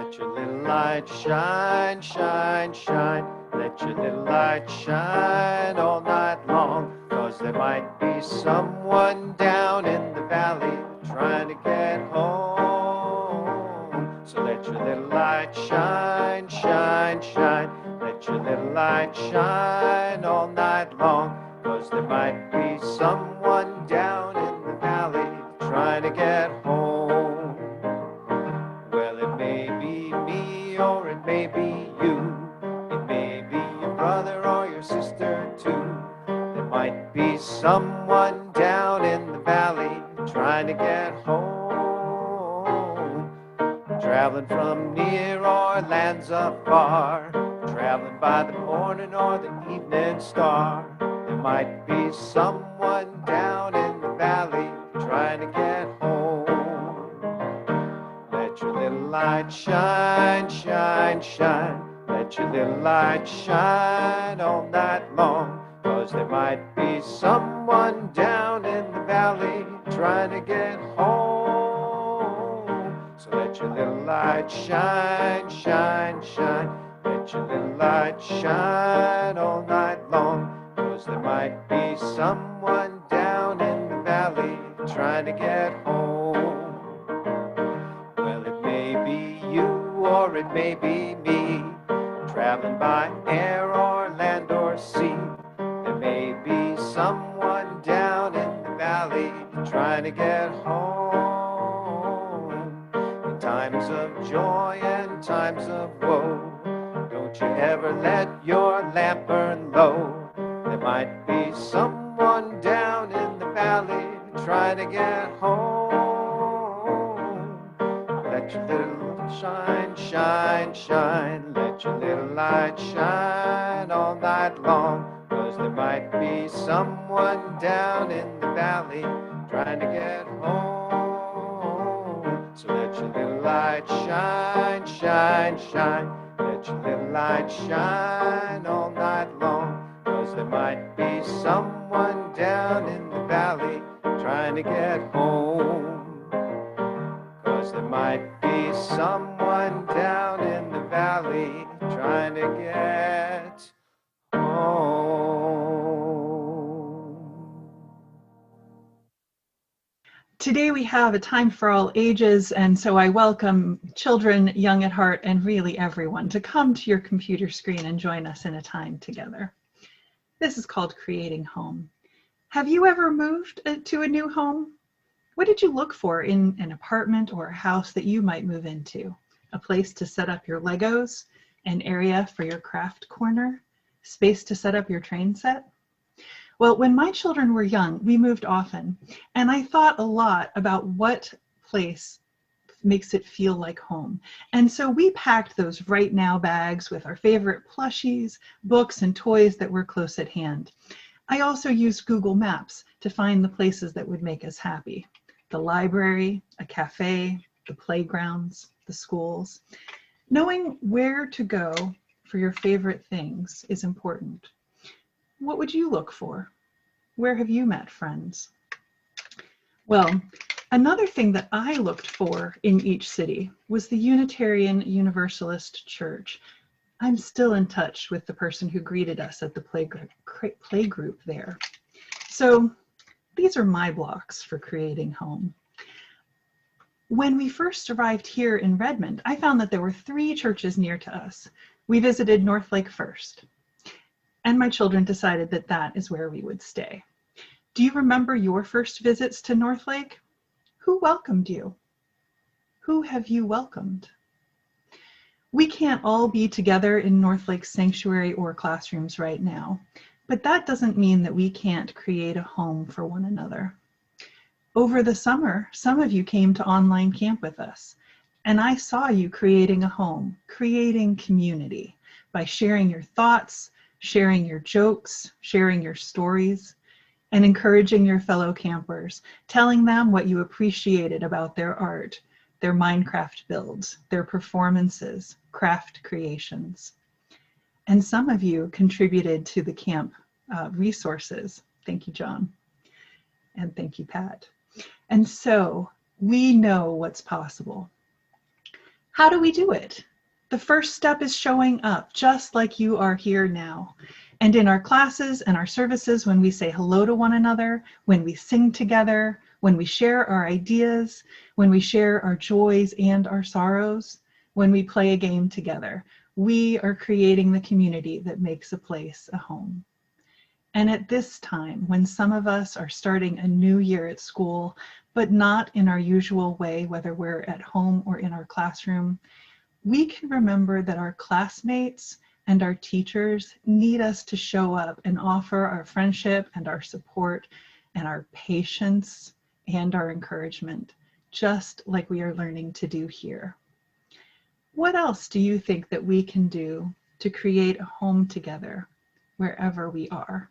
Let your little light shine, shine, shine. Let your little light shine all night long. 'Cause there might be someone down in the valley trying to get home. So let your little light shine, shine, shine. Let your little light shine all night long. 'Cause there might be someone down in the valley trying to get home. Well, it may be me or it may be you. It may be your brother or your sister too. There might be someone down in the valley trying to get home. Traveling from near or lands afar, traveling by the morning or the evening star. There might be someone down in the valley trying to get home. Let your little light shine, shine, shine. Let your little light shine all night long. 'Cause there might be someone down in the valley trying to get home. So let your little light shine, shine, shine. Let your little light shine all night long. 'Cause there might be someone down in the valley trying to get home. Well, it may be you or it may be me, traveling by air or land or sea. There may be someone down in the valley trying to get home. In times of joy and times of woe, don't you ever let your lamp burn low. There might be someone down in the valley trying to get home. Let your little shine, shine, shine. Let your little light shine all night long. 'Cause there might be someone down in the valley trying to get home. So let your little light shine, shine, shine. Let your little light shine all night long. 'Cause there might be someone down in the valley trying to get home. 'Cause there might be someone down in the valley trying to get home. Today we have a time for all ages, and so I welcome children, young at heart, and really everyone to come to your computer screen and join us in a time together. This is called Creating Home. Have you ever moved to a new home? What did you look for in an apartment or a house that you might move into? A place to set up your Legos, an area for your craft corner, space to set up your train set? Well, when my children were young, we moved often, and I thought a lot about what place makes it feel like home. And so we packed those Right Now bags with our favorite plushies, books, and toys that were close at hand. I also used Google Maps to find the places that would make us happy. The library, a cafe, the playgrounds, the schools. Knowing where to go for your favorite things is important. What would you look for? Where have you met friends? Well, another thing that I looked for in each city was the Unitarian Universalist Church. I'm still in touch with the person who greeted us at the playgroup there. So these are my blocks for creating home. When we first arrived here in Redmond, I found that there were 3 churches near to us. We visited Northlake first, and my children decided that that is where we would stay. Do you remember your first visits to Northlake? Who welcomed you? Who have you welcomed? We can't all be together in Northlake Sanctuary or classrooms right now, but that doesn't mean that we can't create a home for one another. Over the summer, some of you came to online camp with us, and I saw you creating a home, creating community by sharing your thoughts, sharing your jokes, sharing your stories, and encouraging your fellow campers, telling them what you appreciated about their art, their Minecraft builds, their performances, craft creations. And some of you contributed to the camp resources. Thank you, John. And thank you, Pat. And so we know what's possible. How do we do it? The first step is showing up, just like you are here now. And in our classes and our services, when we say hello to one another, when we sing together, when we share our ideas, when we share our joys and our sorrows, when we play a game together, we are creating the community that makes a place a home. And at this time, when some of us are starting a new year at school, but not in our usual way, whether we're at home or in our classroom, we can remember that our classmates and our teachers need us to show up and offer our friendship and our support and our patience and our encouragement, just like we are learning to do here. What else do you think that we can do to create a home together wherever we are?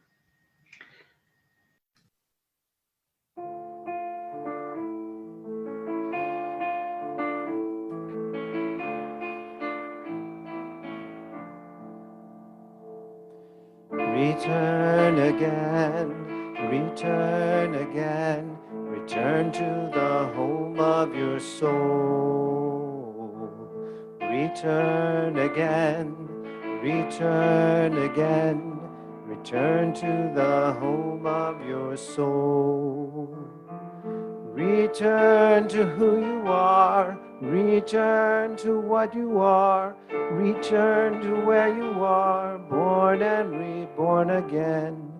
Return again, return again, return to the home of your soul. Return again, return again, return to the home of your soul. Return to who you are, return to what you are, return to where you are, born and reborn again.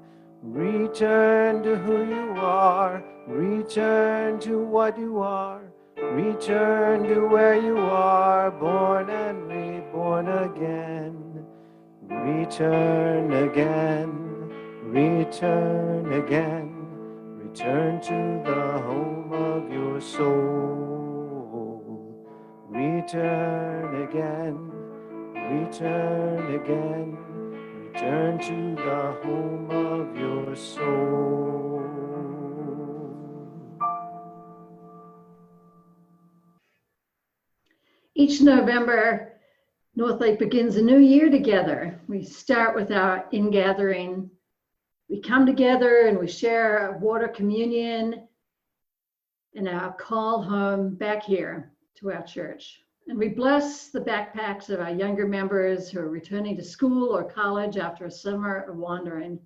Return to who you are, return to what you are, return to where you are, born and reborn again. Return again, return again. Return to the home of your soul. Return again, return again. Return to the home of your soul. Each November, Northlake begins a new year together. We start with our ingathering. We come together and we share a water communion and our call home back here to our church. And we bless the backpacks of our younger members who are returning to school or college after a summer of wandering.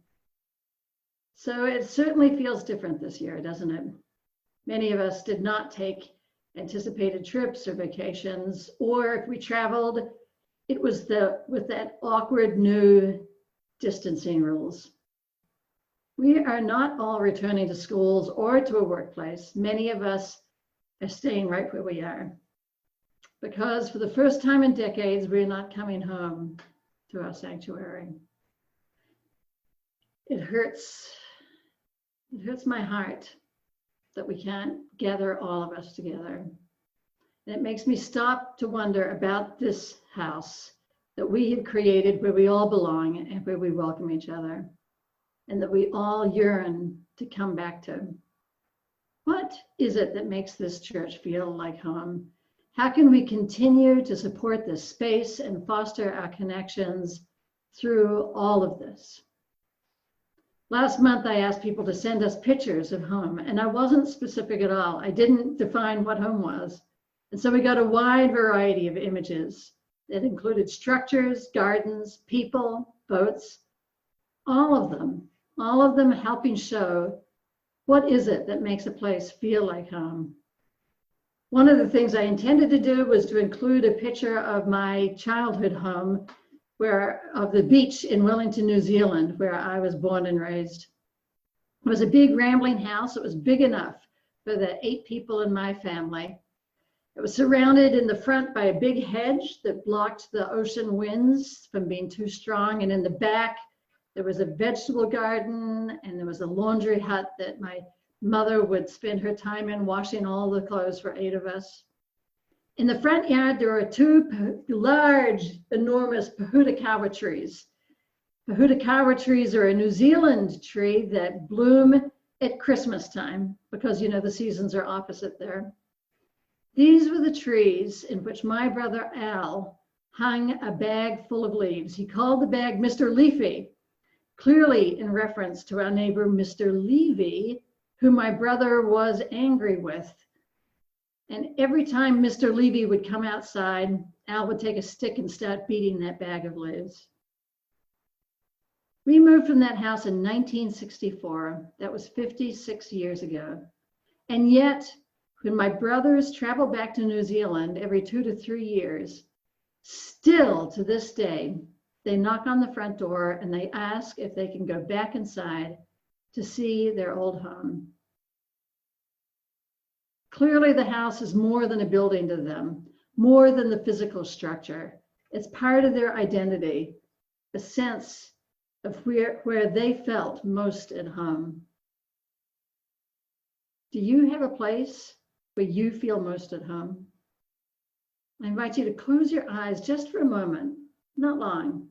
So it certainly feels different this year, doesn't it? Many of us did not take anticipated trips or vacations, or if we traveled, it was with that awkward new distancing rules. We are not all returning to schools or to a workplace. Many of us are staying right where we are, because for the first time in decades, we're not coming home to our sanctuary. It hurts my heart that we can't gather all of us together. And it makes me stop to wonder about this house that we have created, where we all belong and where we welcome each other, and that we all yearn to come back to. What is it that makes this church feel like home? How can we continue to support this space and foster our connections through all of this? Last month, I asked people to send us pictures of home, and I wasn't specific at all. I didn't define what home was. And so we got a wide variety of images that included structures, gardens, people, boats, all of them helping show what is it that makes a place feel like home. One of the things I intended to do was to include a picture of my childhood home, of the beach in Wellington, New Zealand, where I was born and raised. It was a big rambling house. It was big enough for the 8 people in my family. It was surrounded in the front by a big hedge that blocked the ocean winds from being too strong. And in the back, there was a vegetable garden, and there was a laundry hut that my mother would spend her time in, washing all the clothes for 8 of us. In the front yard, there are 2 large, enormous Pohutukawa trees. Pohutukawa trees are a New Zealand tree that bloom at Christmas time, because, the seasons are opposite there. These were the trees in which my brother Al hung a bag full of leaves. He called the bag Mr. Leafy, clearly in reference to our neighbor, Mr. Levy, who my brother was angry with. And every time Mr. Levy would come outside, Al would take a stick and start beating that bag of leaves. We moved from that house in 1964. That was 56 years ago. And yet, when my brothers travel back to New Zealand every 2 to 3 years, still to this day, they knock on the front door and they ask if they can go back inside to see their old home. Clearly, the house is more than a building to them, more than the physical structure. It's part of their identity, a sense of where they felt most at home. Do you have a place where you feel most at home? I invite you to close your eyes just for a moment, not long.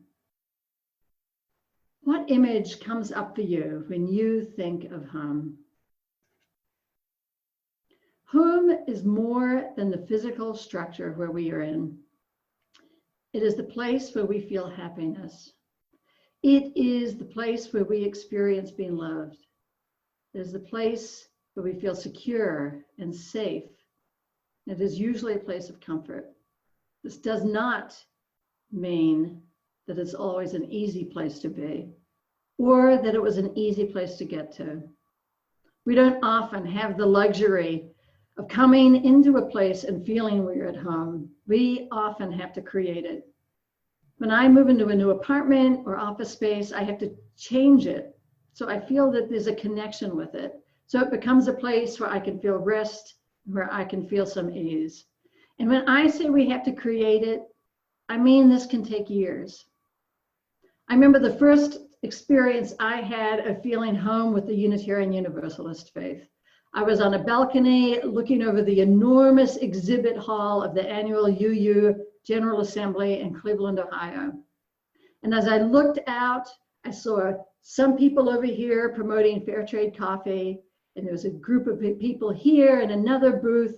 What image comes up for you when you think of home? Home is more than the physical structure where we are in. It is the place where we feel happiness. It is the place where we experience being loved. It is the place where we feel secure and safe. It is usually a place of comfort. This does not mean that it's always an easy place to be, or that it was an easy place to get to. We don't often have the luxury of coming into a place and feeling we're at home. We often have to create it. When I move into a new apartment or office space, I have to change it. So I feel that there's a connection with it. So it becomes a place where I can feel rest, where I can feel some ease. And when I say we have to create it, I mean this can take years. I remember the first experience I had of feeling home with the Unitarian Universalist faith. I was on a balcony looking over the enormous exhibit hall of the annual UU General Assembly in Cleveland, Ohio. And as I looked out, I saw some people over here promoting fair trade coffee, and there was a group of people here in another booth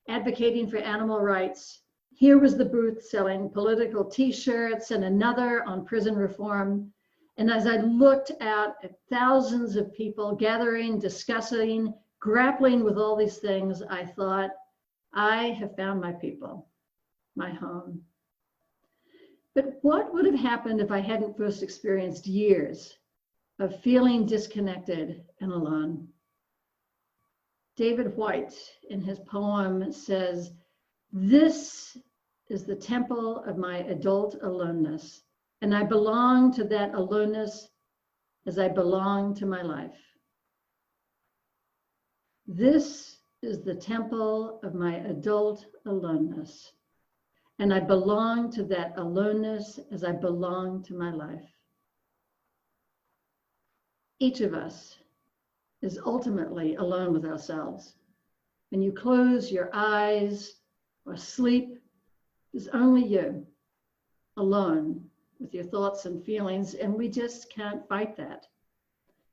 advocating for animal rights. Here was the booth selling political t-shirts and another on prison reform. And as I looked out at thousands of people gathering, discussing, grappling with all these things, I thought, I have found my people, my home. But what would have happened if I hadn't first experienced years of feeling disconnected and alone? David Whyte, in his poem, says, "This is the temple of my adult aloneness, and I belong to that aloneness as I belong to my life. This is the temple of my adult aloneness, and I belong to that aloneness as I belong to my life." Each of us is ultimately alone with ourselves. When you close your eyes or sleep, it's only you, alone with your thoughts and feelings, and we just can't fight that.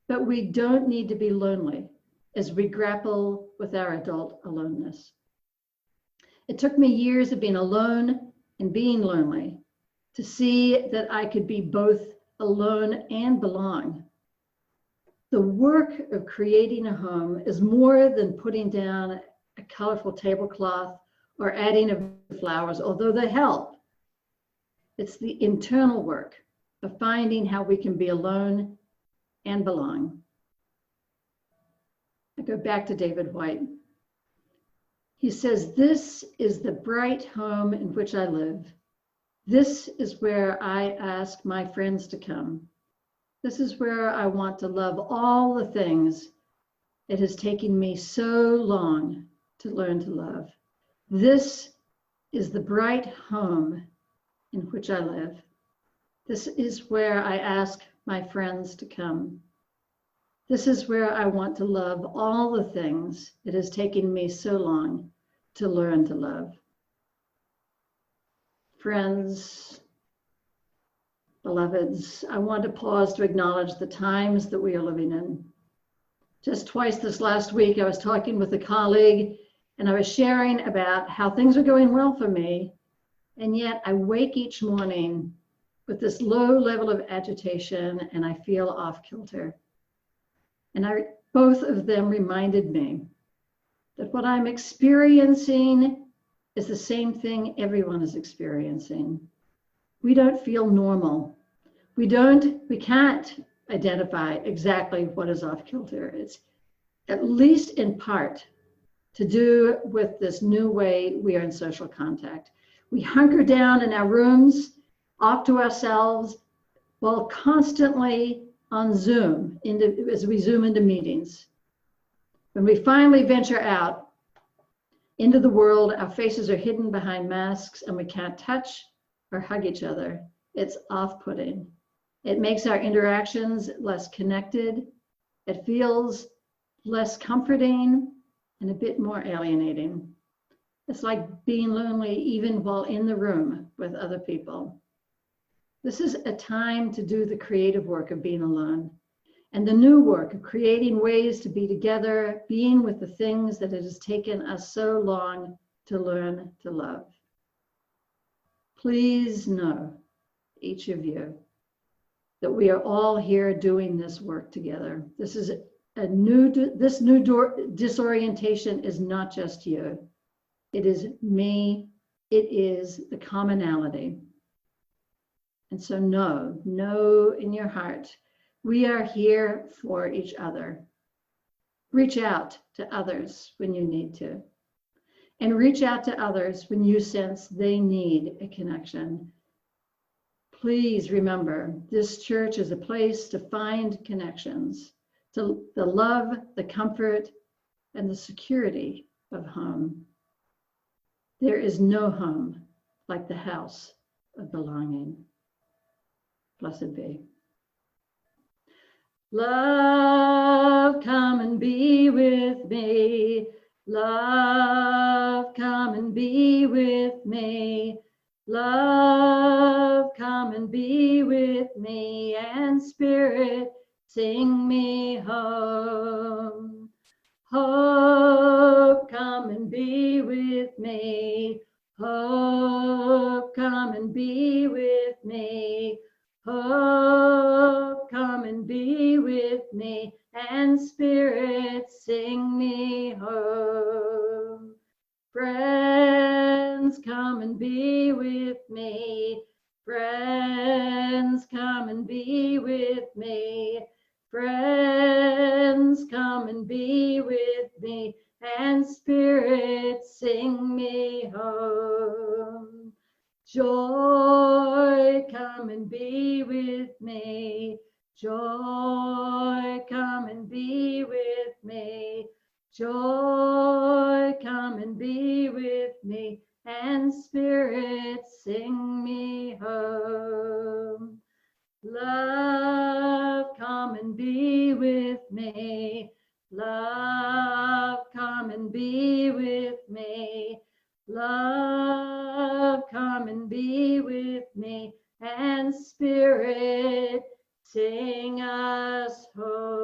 But we don't need to be lonely as we grapple with our adult aloneness. It took me years of being alone and being lonely to see that I could be both alone and belong. The work of creating a home is more than putting down a colorful tablecloth or adding a few flowers, although they help. It's the internal work of finding how we can be alone and belong. I go back to David Whyte. He says, "This is the bright home in which I live. This is where I ask my friends to come. This is where I want to love all the things it has taken me so long to learn to love. This is the bright home in which I live. This is where I ask my friends to come. This is where I want to love all the things it has taken me so long to learn to love." Friends, beloveds, I want to pause to acknowledge the times that we are living in. Just twice this last week, I was talking with a colleague and I was sharing about how things are going well for me, and yet I wake each morning with this low level of agitation and I feel off kilter. And both of them reminded me that what I'm experiencing is the same thing everyone is experiencing. We don't feel normal. We can't identify exactly what is off kilter. It's at least in part to do with this new way we are in social contact. We hunker down in our rooms, off to ourselves, while constantly on Zoom, as we Zoom into meetings. When we finally venture out into the world, our faces are hidden behind masks and we can't touch or hug each other. It's off-putting. It makes our interactions less connected. It feels less comforting and a bit more alienating. It's like being lonely even while in the room with other people. This is a time to do the creative work of being alone and the new work of creating ways to be together, being with the things that it has taken us so long to learn to love. Please know, each of you, that we are all here doing this work together. This new disorientation is not just you. It is me. It is the commonality. And so know in your heart, we are here for each other. Reach out to others when you need to. And reach out to others when you sense they need a connection. Please remember, this church is a place to find connections, to the love, the comfort, and the security of home. There is no home like the house of belonging. Blessed be. Love, come and be with me. Love, come and be with me. Love, come and be with me. And Spirit, sing me home. Hope, come and be with me. Hope, come and be with me. Hope, come and be with me. And Spirit, sing me home. Friends, come and be with me. Friends, come and be with me. Friends, come and be with me. And Spirit, sing me home. Joy, come and be with me. Joy, come and be with me. Joy, come and be with me. And Spirit, sing me home. Love, come and be with me. Love, come and be with me. Love, come and be with me. And Spirit, sing us home.